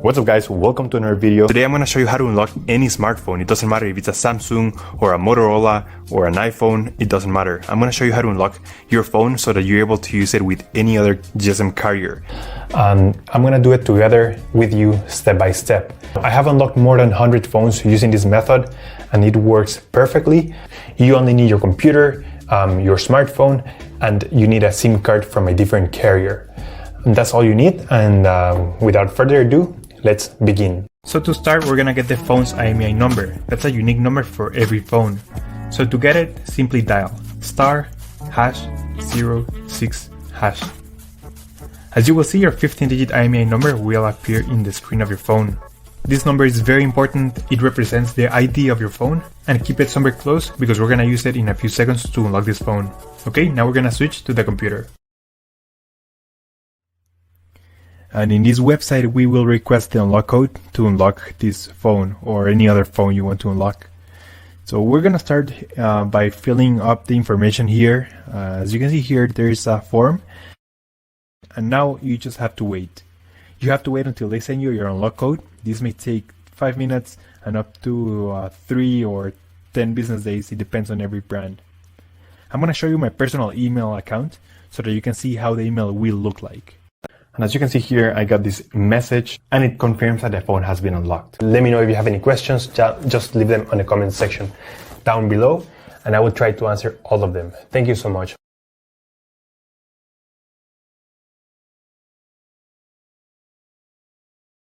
What's up guys, welcome to another video. Today I'm going to show you how to unlock any smartphone. It doesn't matter if it's a Samsung or a Motorola or an iPhone, it doesn't matter. I'm going to show you how to unlock your phone so that you're able to use it with any other GSM carrier. I'm going to do it together with you step by step. I have unlocked more than 100 phones using this method and it works perfectly. You only need your computer, your smartphone, and you need a SIM card from a different carrier. And that's all you need, and without further ado, let's begin. So to start, we're gonna get the phone's IMEI number. That's a unique number for every phone. So to get it, simply dial *#06#. As you will see, your 15-digit IMEI number will appear in the screen of your phone. This number is very important. It represents the ID of your phone, and keep it somewhere close because we're gonna use it in a few seconds to unlock this phone. Okay, now we're gonna switch to the computer. And in this website, we will request the unlock code to unlock this phone or any other phone you want to unlock. So we're gonna start by filling up the information here. As you can see here, there is a form, and now you just have to wait. You have to wait until they send you your unlock code. This may take 5 minutes and up to 3 or 10 business days. It depends on every brand. I'm gonna show you my personal email account so that you can see how the email will look like. And as you can see here, I got this message and it confirms that the phone has been unlocked. Let me know if you have any questions, just leave them on the comment section down below and I will try to answer all of them. Thank you so much.